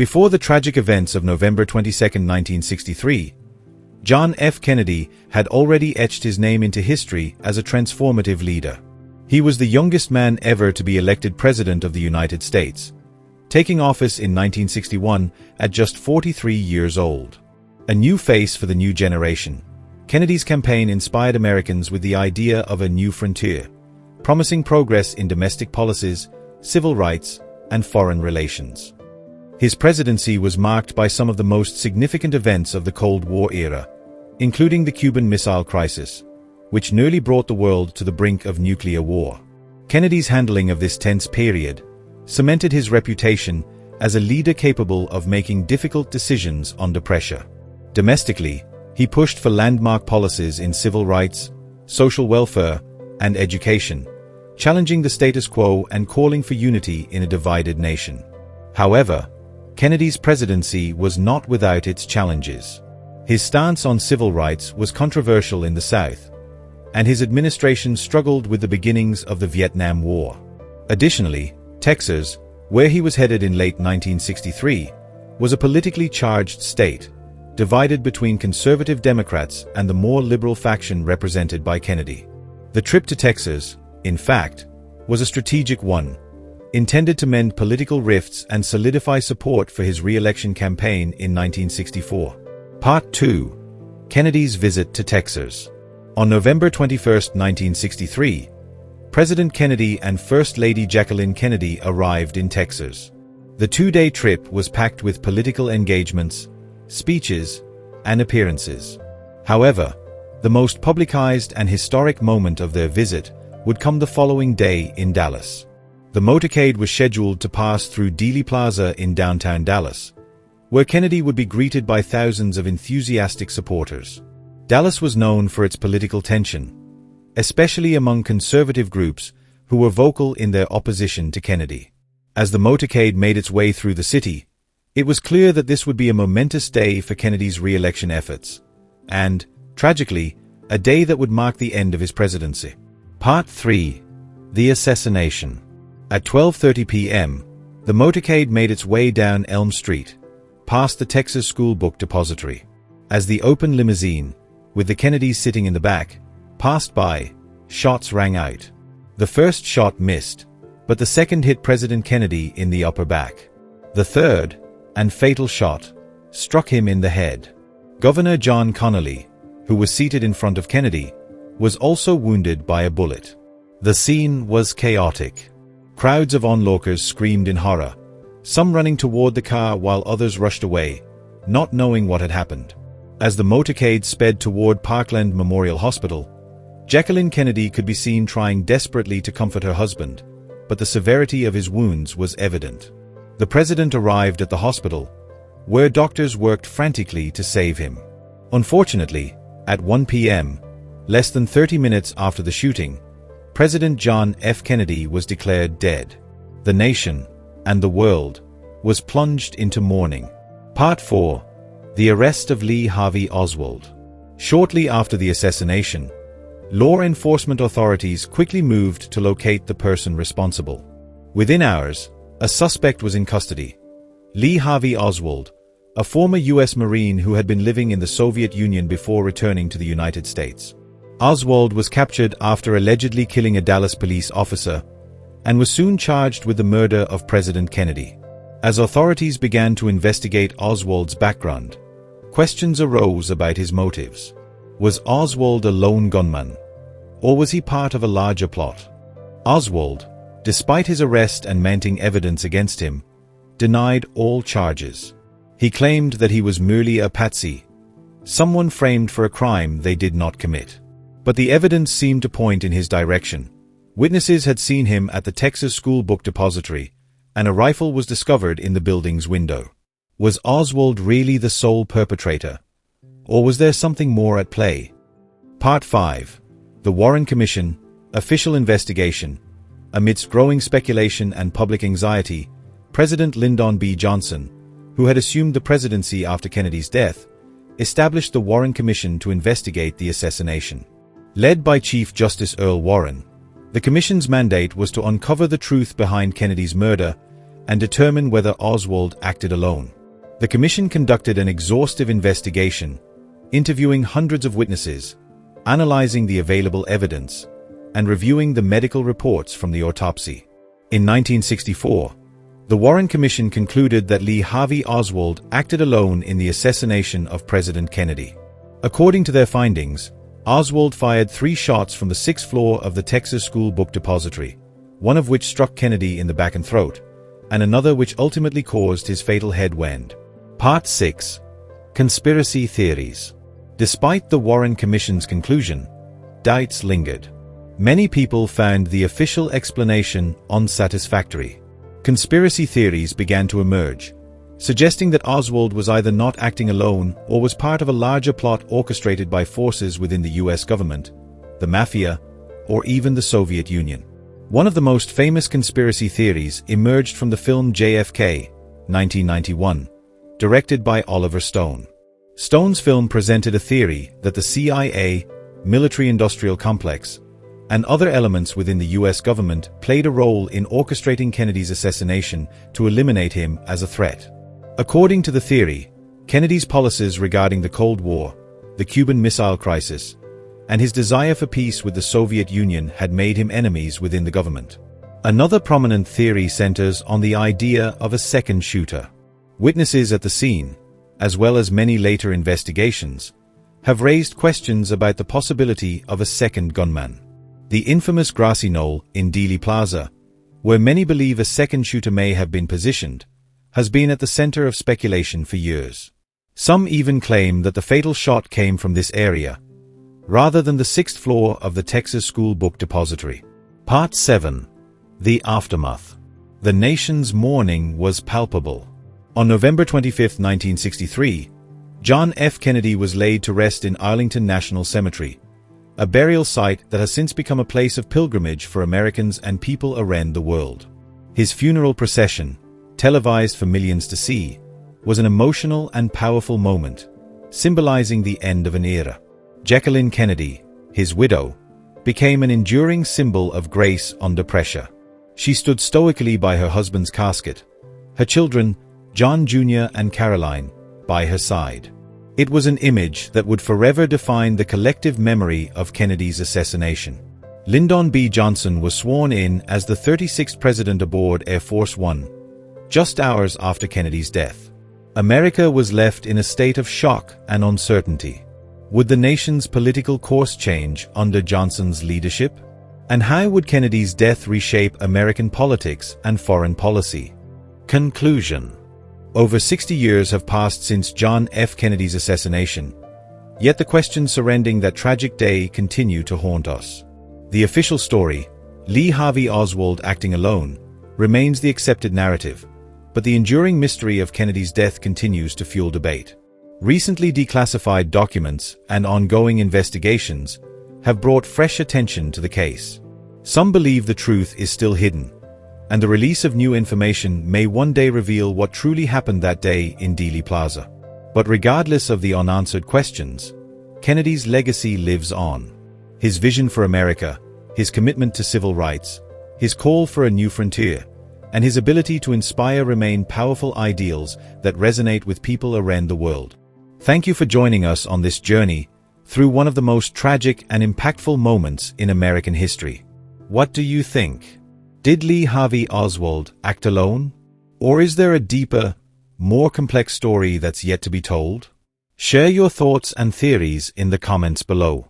Before the tragic events of November 22, 1963, John F. Kennedy had already etched his name into history as a transformative leader. He was the youngest man ever to be elected President of the United States, taking office in 1961 at just 43 years old. A new face for the new generation, Kennedy's campaign inspired Americans with the idea of a new frontier, promising progress in domestic policies, civil rights, and foreign relations. His presidency was marked by some of the most significant events of the Cold War era, including the Cuban Missile Crisis, which nearly brought the world to the brink of nuclear war. Kennedy's handling of this tense period cemented his reputation as a leader capable of making difficult decisions under pressure. Domestically, he pushed for landmark policies in civil rights, social welfare, and education, challenging the status quo and calling for unity in a divided nation. However, Kennedy's presidency was not without its challenges. His stance on civil rights was controversial in the South, and his administration struggled with the beginnings of the Vietnam War. Additionally, Texas, where he was headed in late 1963, was a politically charged state, divided between conservative Democrats and the more liberal faction represented by Kennedy. The trip to Texas, in fact, was a strategic one, intended to mend political rifts and solidify support for his re-election campaign in 1964. Part 2. Kennedy's visit to Texas. On November 21, 1963, President Kennedy and First Lady Jacqueline Kennedy arrived in Texas. The two-day trip was packed with political engagements, speeches, and appearances. However, the most publicized and historic moment of their visit would come the following day in Dallas. The motorcade was scheduled to pass through Dealey Plaza in downtown Dallas, where Kennedy would be greeted by thousands of enthusiastic supporters. Dallas was known for its political tension, especially among conservative groups who were vocal in their opposition to Kennedy. As the motorcade made its way through the city, it was clear that this would be a momentous day for Kennedy's re-election efforts, and, tragically, a day that would mark the end of his presidency. Part 3. The Assassination. At 12:30 p.m., the motorcade made its way down Elm Street, past the Texas School Book Depository. As the open limousine, with the Kennedys sitting in the back, passed by, shots rang out. The first shot missed, but the second hit President Kennedy in the upper back. The third, and fatal shot, struck him in the head. Governor John Connally, who was seated in front of Kennedy, was also wounded by a bullet. The scene was chaotic. Crowds of onlookers screamed in horror, some running toward the car while others rushed away, not knowing what had happened. As the motorcade sped toward Parkland Memorial Hospital, Jacqueline Kennedy could be seen trying desperately to comfort her husband, but the severity of his wounds was evident. The president arrived at the hospital, where doctors worked frantically to save him. Unfortunately, at 1 p.m., less than 30 minutes after the shooting, President John F. Kennedy was declared dead. The nation, and the world, was plunged into mourning. Part 4. The Arrest of Lee Harvey Oswald. Shortly after the assassination, law enforcement authorities quickly moved to locate the person responsible. Within hours, a suspect was in custody. Lee Harvey Oswald, a former U.S. Marine who had been living in the Soviet Union before returning to the United States. Oswald was captured after allegedly killing a Dallas police officer and was soon charged with the murder of President Kennedy. As authorities began to investigate Oswald's background, questions arose about his motives. Was Oswald a lone gunman, or was he part of a larger plot? Oswald, despite his arrest and mounting evidence against him, denied all charges. He claimed that he was merely a patsy, someone framed for a crime they did not commit. But the evidence seemed to point in his direction. Witnesses had seen him at the Texas School Book Depository, and a rifle was discovered in the building's window. Was Oswald really the sole perpetrator, or was there something more at play? Part 5. The Warren Commission, Official Investigation. Amidst growing speculation and public anxiety, President Lyndon B. Johnson, who had assumed the presidency after Kennedy's death, established the Warren Commission to investigate the assassination. Led by Chief Justice Earl Warren, the commission's mandate was to uncover the truth behind Kennedy's murder and determine whether Oswald acted alone. The commission conducted an exhaustive investigation, interviewing hundreds of witnesses, analyzing the available evidence, and reviewing the medical reports from the autopsy. In 1964, the Warren Commission concluded that Lee Harvey Oswald acted alone in the assassination of President Kennedy. According to their findings, Oswald fired 3 shots from the 6th floor of the Texas School Book Depository, one of which struck Kennedy in the back and throat, and another which ultimately caused his fatal head wound. Part 6. Conspiracy Theories. Despite the Warren Commission's conclusion, doubts lingered. Many people found the official explanation unsatisfactory. Conspiracy theories began to emerge, suggesting that Oswald was either not acting alone or was part of a larger plot orchestrated by forces within the US government, the Mafia, or even the Soviet Union. One of the most famous conspiracy theories emerged from the film JFK, 1991, directed by Oliver Stone. Stone's film presented a theory that the CIA, military-industrial complex, and other elements within the US government played a role in orchestrating Kennedy's assassination to eliminate him as a threat. According to the theory, Kennedy's policies regarding the Cold War, the Cuban Missile Crisis, and his desire for peace with the Soviet Union had made him enemies within the government. Another prominent theory centers on the idea of a second shooter. Witnesses at the scene, as well as many later investigations, have raised questions about the possibility of a second gunman. The infamous grassy knoll in Dealey Plaza, where many believe a second shooter may have been positioned, has been at the center of speculation for years. Some even claim that the fatal shot came from this area, rather than the 6th floor of the Texas School Book Depository. Part 7. The Aftermath. The nation's mourning was palpable. On November 25, 1963, John F. Kennedy was laid to rest in Arlington National Cemetery, a burial site that has since become a place of pilgrimage for Americans and people around the world. His funeral procession, televised for millions to see, was an emotional and powerful moment, symbolizing the end of an era. Jacqueline Kennedy, his widow, became an enduring symbol of grace under pressure. She stood stoically by her husband's casket, her children, John Jr. and Caroline, by her side. It was an image that would forever define the collective memory of Kennedy's assassination. Lyndon B. Johnson was sworn in as the 36th president aboard Air Force One, just hours after Kennedy's death. America was left in a state of shock and uncertainty. Would the nation's political course change under Johnson's leadership? And how would Kennedy's death reshape American politics and foreign policy? Conclusion. Over 60 years have passed since John F. Kennedy's assassination, yet the questions surrounding that tragic day continue to haunt us. The official story, Lee Harvey Oswald acting alone, remains the accepted narrative, but the enduring mystery of Kennedy's death continues to fuel debate. Recently declassified documents and ongoing investigations have brought fresh attention to the case. Some believe the truth is still hidden, and the release of new information may one day reveal what truly happened that day in Dealey Plaza. But regardless of the unanswered questions, Kennedy's legacy lives on. His vision for America, his commitment to civil rights, his call for a new frontier, and his ability to inspire remain powerful ideals that resonate with people around the world. Thank you for joining us on this journey through one of the most tragic and impactful moments in American history. What do you think? Did Lee Harvey Oswald act alone? Or is there a deeper, more complex story that's yet to be told? Share your thoughts and theories in the comments below.